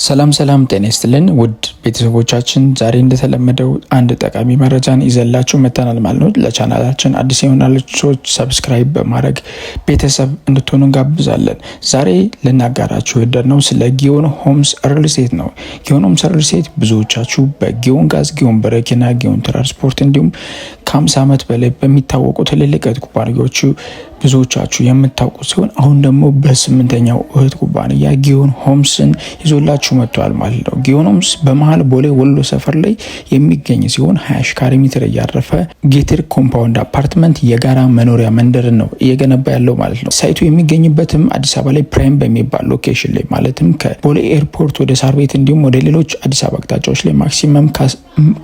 ሰላም ጤና ይስጥልን ውድ ቤተሰቦቻችን፣ ዛሬ እንደተለመደው አንድ ጠቃሚ መረጃን ይዘላችሁ መተናል ማለት ነው። ለቻናላችን አዲስ የሆናችሁ ሰዎች ሰብስክራይብ በማድረግ ቤተሰብ እንድትሆኑ እንጋብዛለን። ዛሬ ልናጋራችሁ የወደድነው ስለ ጊዮን ሆምስ ሪል ስቴት ነው። ጊዮን ሆምስ ሪል ስቴት ብዙዎቻችሁ በጊዮን ጋዝ፣ ጊዮን በረኪና፣ ጊዮን ትራንስፖርት እንዲሁም ከ50 ዓመት በላይ በሚታወቁ ትልልቅ ኩባንያዎቹ ብዙዎቻችሁ የምታውቁ ሲሆን አሁን ደግሞ በስምንተኛው እህት ኩባንያ ጊዮን ሆምስን ይዞላችሁ መጥቷል ማለት ነው። ጊዮን ሆምስ በመሃል ቦሌ ወሎ ሰፈር ላይ የሚገኝ ሲሆን 20 ካሬ ሜትር ያረፈ ጌትድ ኮምፓውንድ አፓርትመንት የጋራ መኖሪያ መንደርን ነው እየገነባ ያለው ማለት ነው። ሳይቱ የሚገኝበትም አዲስ አበባ ላይ ፕራይም በሚባል ሎኬሽን ላይ ማለትም ከቦሌ ኤርፖርት ወደ ሳር ቤት እንዲሁም ወደ ሌሎች አዲስ አበባ አቅጣጫዎች ላይ ማክሲመም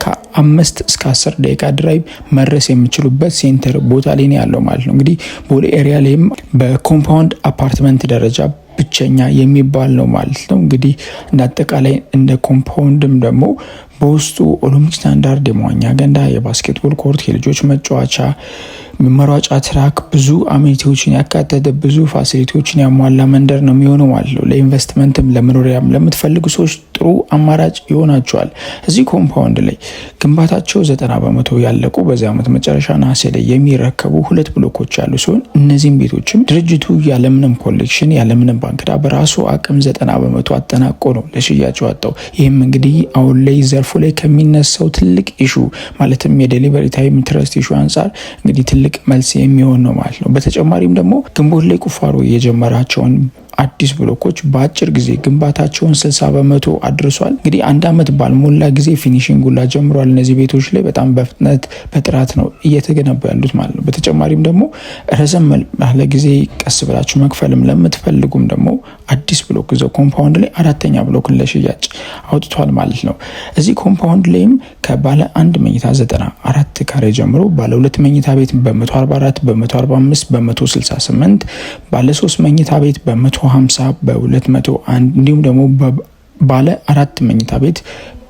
ከ5 እስከ 10 ደቂቃ ድራይቭ መድረስ የሚችሉበት ሴንተር ቦታ ላይ ነው ያለው ማለት ነው። እንግዲህ ቦሌ ኤሪያ ላይም በኮምፓውንድ አፓርትመንት ደረጃ ብቸኛ የሚባል ነው ማለት ነው። እንግዲህ እንደ አጠቃላይ እንደ ኮምፓውንድም ደግሞ በውስጡ ኦሎምፒክ ስታንዳርድ የመዋኛ ገንዳ፣ የባስኬትቦል ኮርት፣ የልጆች መጫወቻ፣ መሯጫ ትራክ፣ ብዙ አሜኒቲዎችን ያካተተ ብዙ ፋሲሊቲዎችን ያሟላ መንደር ነው የሚሆነው ማለት ነው። ለኢንቨስትመንትም ለመኖሪያም ለምትፈልጉ ሰዎች ጥሩ አማራጭ ይሆናቸዋል። እዚህ ኮምፓውንድ ላይ ግንባታቸው 90% ያለቁ በዚህ ዓመት መጨረሻ ነሐሴ ላይ የሚረከቡ 2 ብሎኮች ያሉ ሲሆን እነዚህም ቤቶችም ድርጅቱ ያለምንም ኮሌክሽን ያለምንም ባንክዳ በራሱ አቅም 90% አጠናቆ ነው ለሽያጭ ወጣው። ይህም እንግዲህ አሁን ላይ ዘርፉ ላይ ከሚነሳው ትልቅ ኢሹ ማለትም የዴሊቨሪ ታይም ትረስት ኢሹ አንጻር እንግዲህ ትልቅ መልስ የሚሆን ነው ማለት ነው። በተጨማሪም ደግሞ ግንቦት ላይ ቁፋሮ የጀመራቸውን አዲስ ብሎኮች በአጭር ጊዜ ግንባታቸውን 60% አድርሷል። እንግዲህ 1 ዓመት ባልሞላ ጊዜ ፊኒሺንጉላ ጀምሯል። እነዚህ ቤቶች ላይ በጣም በፍጥነት በጥራት ነው እየተገነቡ ያሉት ማለት ነው። በተጨማሪም ደግሞ ረዘም ያለ ጊዜ ቀስ ብላችሁ መክፈልም ለምትፈልጉም ደግሞ አዲስ ብሎክ እዛው ኮምፓውንድ ላይ 4ኛ ብሎክ ለሽያጭ አውጥቷል ማለት ነው። እዚህ ኮምፓውንድ ላይም ከባለ 1 መኝታ 94 ካሬ ጀምሮ ባለ 2 መኝታ ቤት በ144 በ145 በ168 ባለ 3 መኝታ ቤት በ150 በ201 እንዲሁም ደግሞ ባለ 4 መኝታ ቤት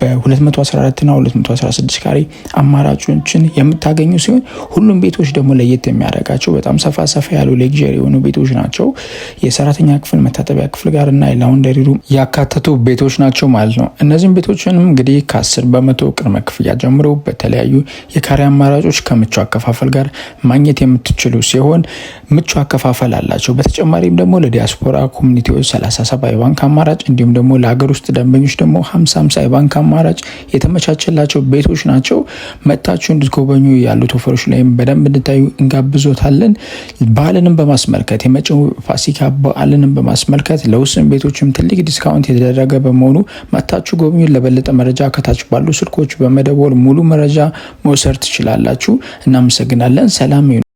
በ214 እና 216 ካሬ አማራጮችን የምታገኙ ሲሆን ሁሉም ቤቶች ደግሞ ለየት የሚያደርጋቸው በጣም ሰፋ ያሉ ሌክዠሪ የሆኑ ቤቶች ናቸው። የሰራተኛ ክፍል፣ መታጠቢያ ክፍል ጋር እና የላውንደሪ ሩም ያካተቱ ቤቶች ናቸው ማለት ነው። እነዚህም ቤቶችንም እንግዲህ ከ10% ቅድመ ክፍያ ጀምሮ በተለያዩ የካሬ አማራጮች ከምቹ አከፋፈል ጋር ማግኘት የምትችሉ ሲሆን ምቹ አከፋፈል አላቸው። በተጨማሪም ደግሞ ለዲያስፖራ ኮሚኒቲዎች 37 የባንክ አማራጭ እንዲሁም ደግሞ ለሀገር ውስጥ ደንበኞች ደግሞ 50 የባንክ አማራጭ የተመቻቸላቸው ቤቶች ናቸው። መጣችሁ እንድትጎበኙ ያሉት ኦፈሮች ላይም በደንብ እንድታዩ እንጋብዞታለን። በዓልንም በማስመልከት የመጪው ፋሲካ በዓልንም በማስመልከት ለውስን ቤቶችም ትልቅ ዲስካውንት የተደረገ በመሆኑ መጣችሁ ጎብኙ። ለበለጠ መረጃ ከታች ባሉ ስልኮች በመደወል ሙሉ መረጃ መውሰድ ትችላላችሁ። እናመሰግናለን። ሰላም።